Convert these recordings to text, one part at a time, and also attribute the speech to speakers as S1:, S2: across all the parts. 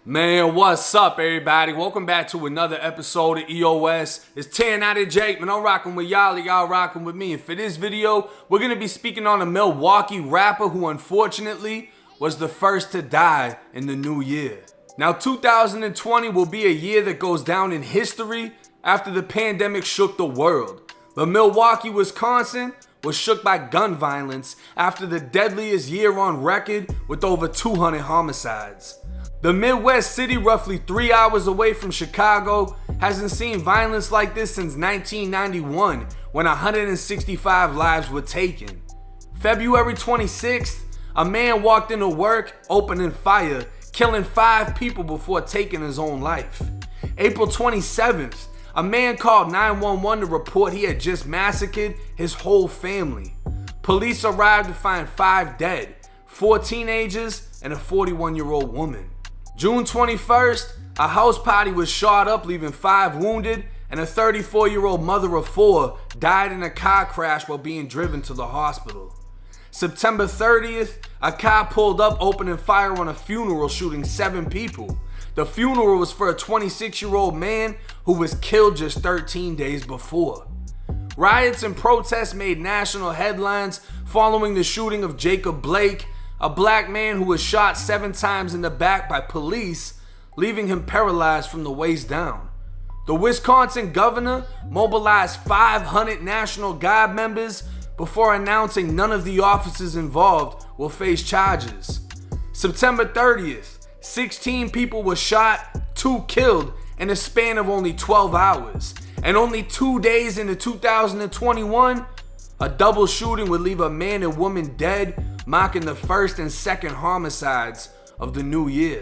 S1: Man, what's up, everybody? Welcome back to another episode of EOS. It's 10 out of Jake, man. I'm rocking with y'all rocking with me. And for this video, we're going to be speaking on a Milwaukee rapper who unfortunately was the first to die in the new year. Now, 2020 will be a year that goes down in history after the pandemic shook the world. But Milwaukee, Wisconsin was shook by gun violence after the deadliest year on record with over 200 homicides. The Midwest city, roughly 3 hours away from Chicago, hasn't seen violence like this since 1991, when 165 lives were taken. February 26th, a man walked into work, opening fire, killing 5 people before taking his own life. April 27th, a man called 911 to report he had just massacred his whole family. Police arrived to find 5 dead, 4 teenagers and a 41-year-old woman. June 21st, a house party was shot up, leaving 5 wounded, and a 34-year-old mother of 4 died in a car crash while being driven to the hospital. September 30th, a car pulled up, opening fire on a funeral, shooting 7 people. The funeral was for a 26-year-old man who was killed just 13 days before. Riots and protests made national headlines following the shooting of Jacob Blake, a black man who was shot 7 times in the back by police, leaving him paralyzed from the waist down. The Wisconsin governor mobilized 500 National Guard members before announcing none of the officers involved will face charges. September 30th, 16 people were shot, 2 killed in a span of only 12 hours. And only 2 days into 2021, a double shooting would leave a man and woman dead, marking the first and second homicides of the new year.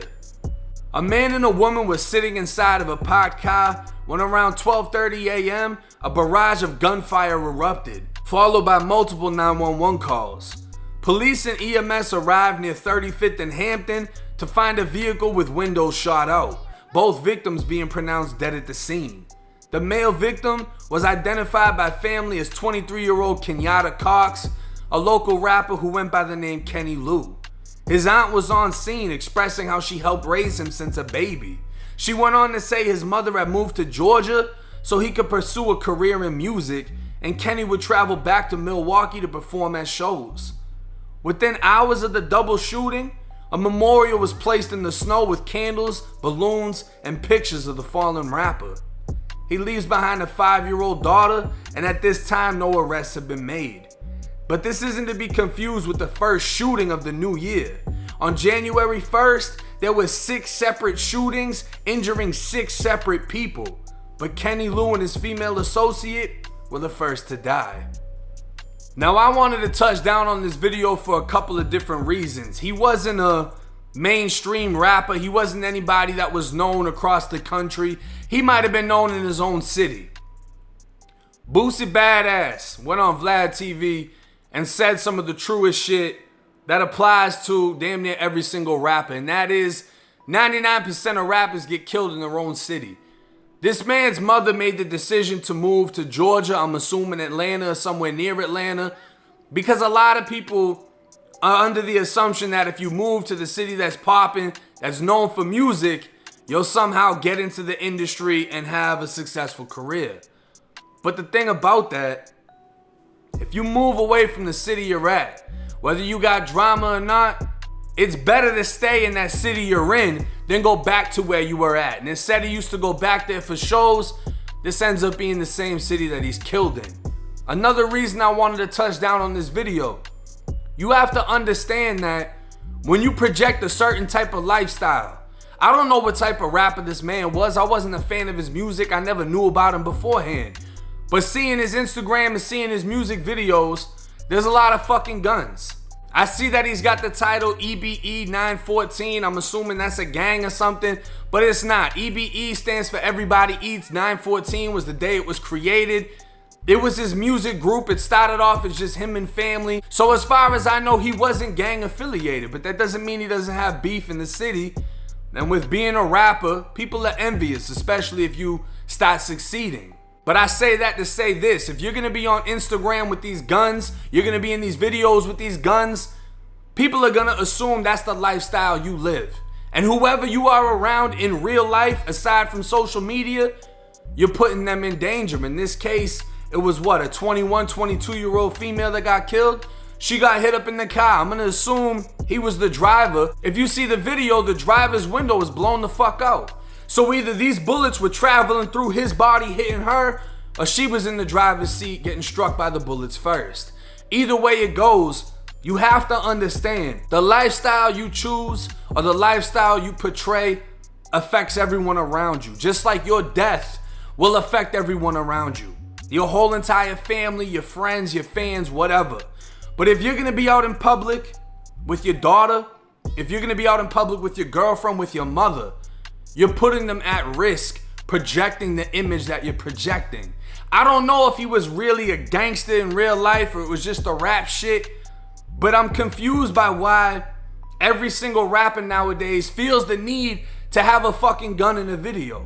S1: A man and a woman were sitting inside of a parked car when around 12:30 a.m. a barrage of gunfire erupted, followed by multiple 911 calls. Police and EMS arrived near 35th and Hampton to find a vehicle with windows shot out, both victims being pronounced dead at the scene. The male victim was identified by family as 23-year-old Kenyatta Cox, a local rapper who went by the name Kenny Lou. His aunt was on scene, expressing how she helped raise him since a baby. She went on to say his mother had moved to Georgia so he could pursue a career in music, and Kenny would travel back to Milwaukee to perform at shows. Within hours of the double shooting, a memorial was placed in the snow with candles, balloons, and pictures of the fallen rapper. He leaves behind a 5-year-old daughter, and at this time no arrests have been made. But this isn't to be confused with the first shooting of the new year. On January 1st, there were 6 separate shootings injuring 6 separate people. But Kenny Lou and his female associate were the first to die. Now, I wanted to touch down on this video for a couple of different reasons. He wasn't a mainstream rapper. He wasn't anybody that was known across the country. He might have been known in his own city. Boosie Badass went on Vlad TV and said some of the truest shit that applies to damn near every single rapper. And that is 99% of rappers get killed in their own city. This man's mother made the decision to move to Georgia, I'm assuming Atlanta or somewhere near Atlanta, because a lot of people are under the assumption that if you move to the city that's popping, that's known for music, you'll somehow get into the industry and have a successful career. But the thing about that, if you move away from the city you're at, whether you got drama or not, it's better to stay in that city you're in than go back to where you were at. And instead he used to go back there for shows, this ends up being the same city that he's killed in. Another reason I wanted to touch down on this video, you have to understand that when you project a certain type of lifestyle, I don't know what type of rapper this man was. I wasn't a fan of his music. I never knew about him beforehand. But seeing his Instagram and seeing his music videos, there's a lot of fucking guns. I see that he's got the title EBE 914. I'm assuming that's a gang or something, but it's not. EBE stands for Everybody Eats. 914 was the day it was created. It was his music group. It started off as just him and family. So as far as I know, he wasn't gang affiliated, but that doesn't mean he doesn't have beef in the city. And with being a rapper, people are envious, especially if you start succeeding. But I say that to say this: if you're gonna be on Instagram with these guns, you're gonna be in these videos with these guns, people are gonna assume that's the lifestyle you live. And whoever you are around in real life, aside from social media, you're putting them in danger. In this case, it was what, a 21, 22-year-old female that got killed? She got hit up in the car. I'm gonna assume he was the driver. If you see the video, the driver's window was blown the fuck out. So either these bullets were traveling through his body, hitting her, or she was in the driver's seat getting struck by the bullets first. Either way it goes, you have to understand, the lifestyle you choose or the lifestyle you portray affects everyone around you. Just like your death will affect everyone around you. Your whole entire family, your friends, your fans, whatever. But if you're gonna be out in public with your daughter, if you're gonna be out in public with your girlfriend, with your mother, you're putting them at risk, projecting the image that you're projecting. I don't know if he was really a gangster in real life or it was just a rap shit, but I'm confused by why every single rapper nowadays feels the need to have a fucking gun in a video.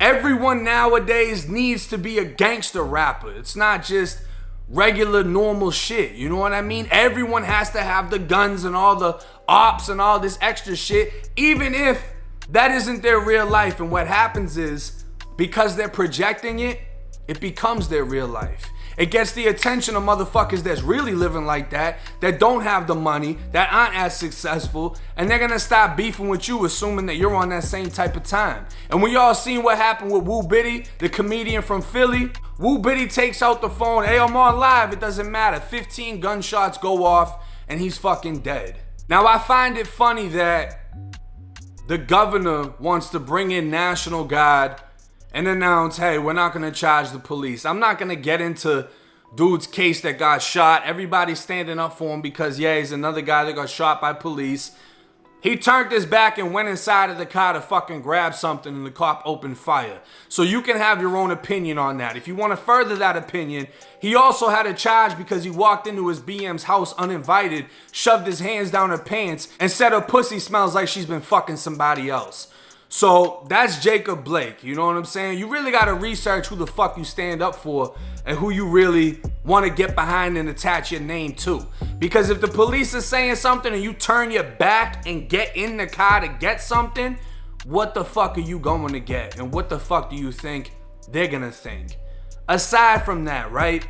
S1: Everyone nowadays needs to be a gangster rapper. It's not just regular normal shit, you know what I mean? Everyone has to have the guns and all the ops and all this extra shit, even if that isn't their real life. And what happens is, because they're projecting it, it becomes their real life. It gets the attention of motherfuckers that's really living like that don't have the money, that aren't as successful, and they're gonna stop beefing with you, assuming that you're on that same type of time. And we all seen what happened with Woo Biddy, the comedian from Philly. Woo Biddy takes out the phone, hey, I'm on live, it doesn't matter. 15 gunshots go off, and he's fucking dead. Now, I find it funny that the governor wants to bring in National Guard and announce, hey, we're not gonna charge the police. I'm not gonna get into dude's case that got shot. Everybody's standing up for him because, yeah, he's another guy that got shot by police. He turned his back and went inside of the car to fucking grab something, and the cop opened fire. So you can have your own opinion on that. If you want to further that opinion, he also had a charge because he walked into his BM's house uninvited, shoved his hands down her pants, and said her pussy smells like she's been fucking somebody else. So that's Jacob Blake, you know what I'm saying? You really gotta research who the fuck you stand up for and who you really wanna get behind and attach your name to. Because if the police are saying something and you turn your back and get in the car to get something, what the fuck are you going to get? And what the fuck do you think they're gonna think? Aside from that, right?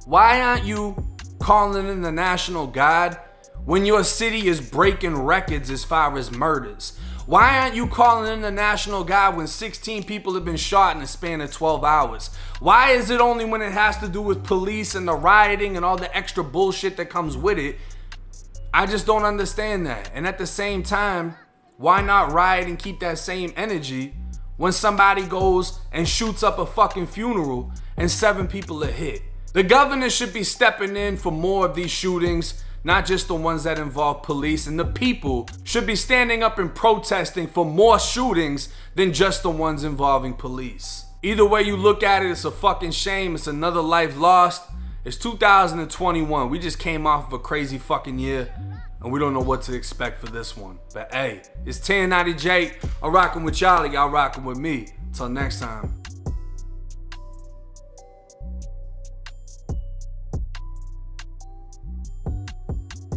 S1: Why aren't you calling in the National Guard when your city is breaking records as far as murders? Why aren't you calling in the National Guard when 16 people have been shot in a span of 12 hours? Why is it only when it has to do with police and the rioting and all the extra bullshit that comes with it? I just don't understand that. And at the same time, why not riot and keep that same energy when somebody goes and shoots up a fucking funeral and 7 people are hit? The governor should be stepping in for more of these shootings, not just the ones that involve police, and the people should be standing up and protesting for more shootings than just the ones involving police. Either way you look at it, it's a fucking shame. It's another life lost. It's 2021. We just came off of a crazy fucking year, and we don't know what to expect for this one. But hey, it's 1090 Jake. I'm rocking with y'all. Y'all rocking with me. Till next time.